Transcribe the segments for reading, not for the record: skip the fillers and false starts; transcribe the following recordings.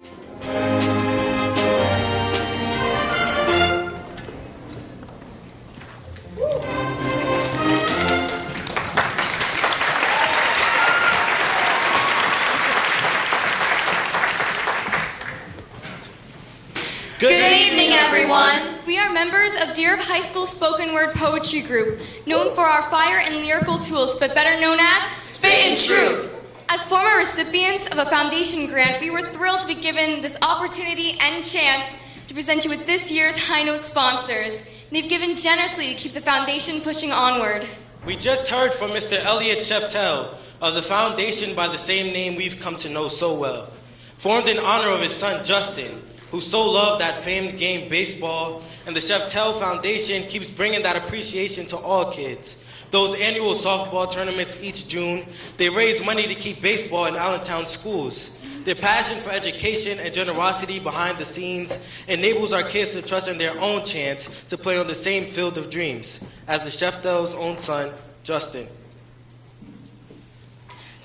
Good evening, everyone. We are members of Deer High School Spoken Word Poetry Group, known for our fire and lyrical tools, but better known as Spittin' Truth. As former recipients of a foundation grant, we were thrilled to be given this opportunity and chance to present you with this year's High Note sponsors. They've given generously to keep the foundation pushing onward. We just heard from Mr. Elliot Sheftel of the foundation by the same name we've come to know so well. Formed in honor of his son, Justin, who so loved that famed game, baseball, and the Sheftel Foundation keeps bringing that appreciation to all kids. Those annual softball tournaments each June, they raise money to keep baseball in Allentown schools. Their passion for education and generosity behind the scenes enables our kids to trust in their own chance to play on the same field of dreams as the Sheftel's own son, Justin.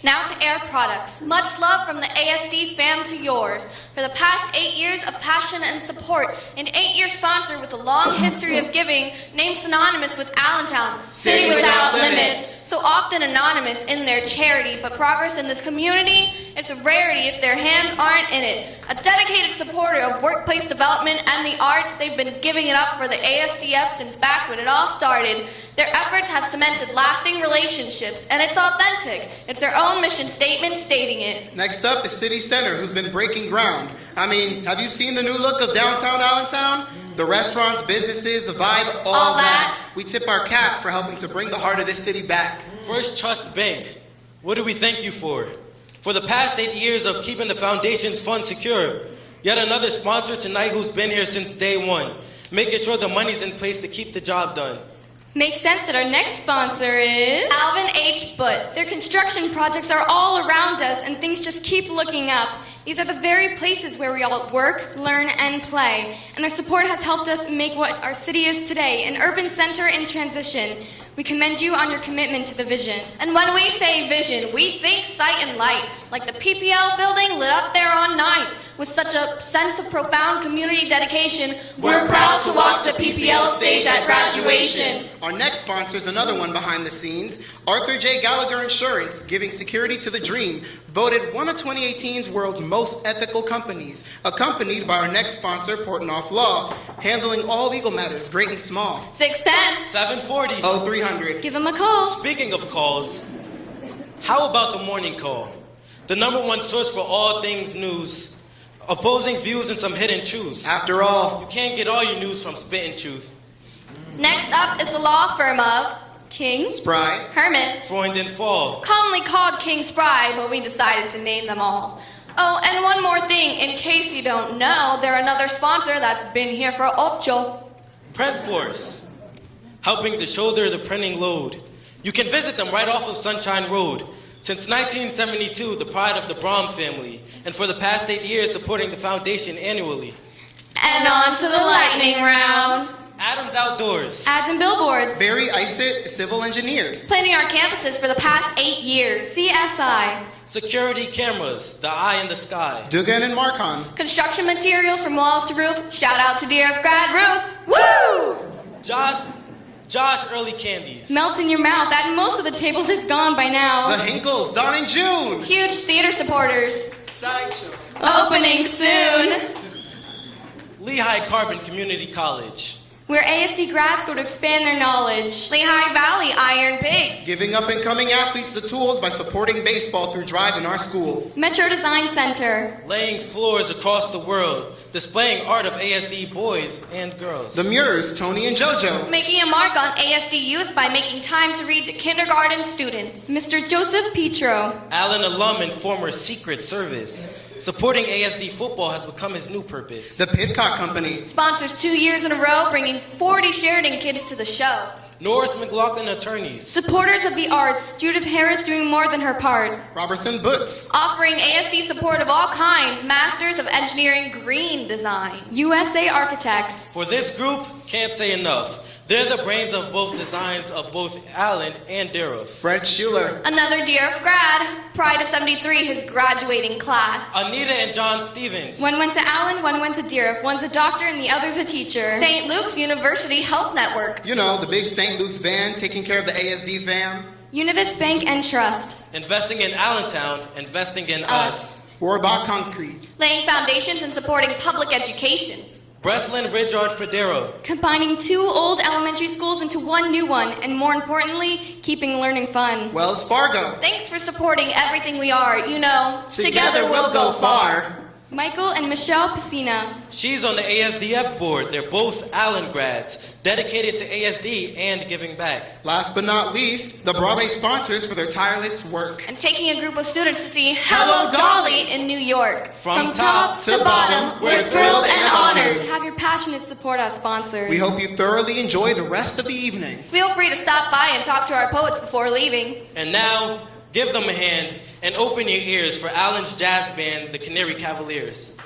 Now to Air Products. Much love from the ASD fam to yours. For the past 8 years of passion and support, an 8-year sponsor with a long history of giving, named synonymous with Allentown, City Without Limits. So often anonymous in their charity, but progress in this community, it's a rarity if their hands aren't in it. A dedicated supporter of workplace development and the arts, they've been giving it up for the ASDF since back when it all started. Their efforts have cemented lasting relationships, and it's authentic. It's their own mission statement stating it. Next up is City Center, who's been breaking ground. I mean, have you seen the new look of downtown Allentown? The restaurants, businesses, the vibe, all that. We tip our cap for helping to bring the heart of this city back. First Trust Bank, what do we thank you for? For the past 8 years of keeping the foundation's funds secure. Yet another sponsor tonight who's been here since day one, making sure the money's in place to keep the job done. Makes sense that our next sponsor is Alvin H. Butts. Their construction projects are all around us, and things just keep looking up. These are the very places where we all work, learn, and play. And their support has helped us make what our city is today, an urban center in transition. We commend you on your commitment to the vision. And when we say vision, we think sight and light, like the PPL building lit up there on 9th. With such a sense of profound community dedication, we're proud to walk the PPL stage at graduation. Our next sponsor is another one behind the scenes, Arthur J. Gallagher Insurance, giving security to the dream, voted one of 2018's world's most ethical companies, accompanied by our next sponsor, Portnoy Law, handling all legal matters, great and small. 610 740 0300. Give them a call. Speaking of calls, how about the morning call? The #1 source for all things news. Opposing views and some hidden truths. After all, You can't get all your news from Spittin' Truth. Next up is the law firm of King, Spry, Herman, Freund and Fall. commonly called King Spry, but we decided to name them all. Oh, and one more thing, in case you don't know, they're another sponsor that's been here for ocho. Print Force, helping to shoulder the printing load. You can visit them right off of Sunshine Road. Since 1972, the pride of the Braum family, and for the past 8 years, supporting the foundation annually. And on to the lightning round. Adams Outdoors, ads and billboards. Barry Isett, Civil Engineers, Planning our campuses for the past 8 years. CSI. security cameras, the eye in the sky. Dugan and Marcon, Construction materials from walls to roof. Shout out to DF grad Ruth. Woo! Josh Early Candies. Melts in your mouth. At most of the tables, it's gone by now. The Hinkles, Don and June, Huge theater supporters. Sideshow, Opening soon. Lehigh Carbon Community College. Where ASD grads go to expand their knowledge. Lehigh Valley Iron Pigs. giving up and coming athletes the tools by supporting baseball through Drive in our schools. Metro Design Center. Laying floors across the world, displaying art of ASD boys and girls. The Muirs, Tony and JoJo, Making a mark on ASD youth by making time to read to kindergarten students. Mr. Joseph Petro. Allen alum and former Secret Service. Supporting ASD football has become his new purpose. The Pidcock Company, Sponsors 2 years in a row, bringing 40 Sheridan kids to the show. Norris McLaughlin Attorneys. Supporters of the arts. Judith Harris doing more than her part. Robertson Boots, Offering ASD support of all kinds, Masters of Engineering Green Design. USA Architects. For this group, can't say enough. They're the brains of both designs of both Allen and Deroff. Fred Schuler. Another DRF grad, pride of 73, his graduating class. Anita and John Stevens. One went to Allen, one went to Deroff. One's a doctor and the other's a teacher. St. Luke's University Health Network. You know, the big St. Luke's van taking care of the ASD fam. Univis Bank and Trust. Investing in Allentown, investing in us. Warbach Concrete. Laying foundations and supporting public education. Breslin Ridgeard Fredero. Combining 2 old elementary schools into 1 new one, and more importantly, keeping learning fun. Wells Fargo. Thanks for supporting everything we are. You know, Together we'll go far. Michael and Michelle Piscina. She's on the ASDF board. They're both Allen grads, dedicated to ASD and giving back. Last but not least, the Broadway sponsors for their tireless work. and taking a group of students to see Hello Dolly in New York. From top to bottom, we're thrilled and honored. To have your passionate support as sponsors. We hope you thoroughly enjoy the rest of the evening. Feel free to stop by and talk to our poets before leaving. And now, give them a hand and open your ears for Allen's jazz band, the Canary Cavaliers.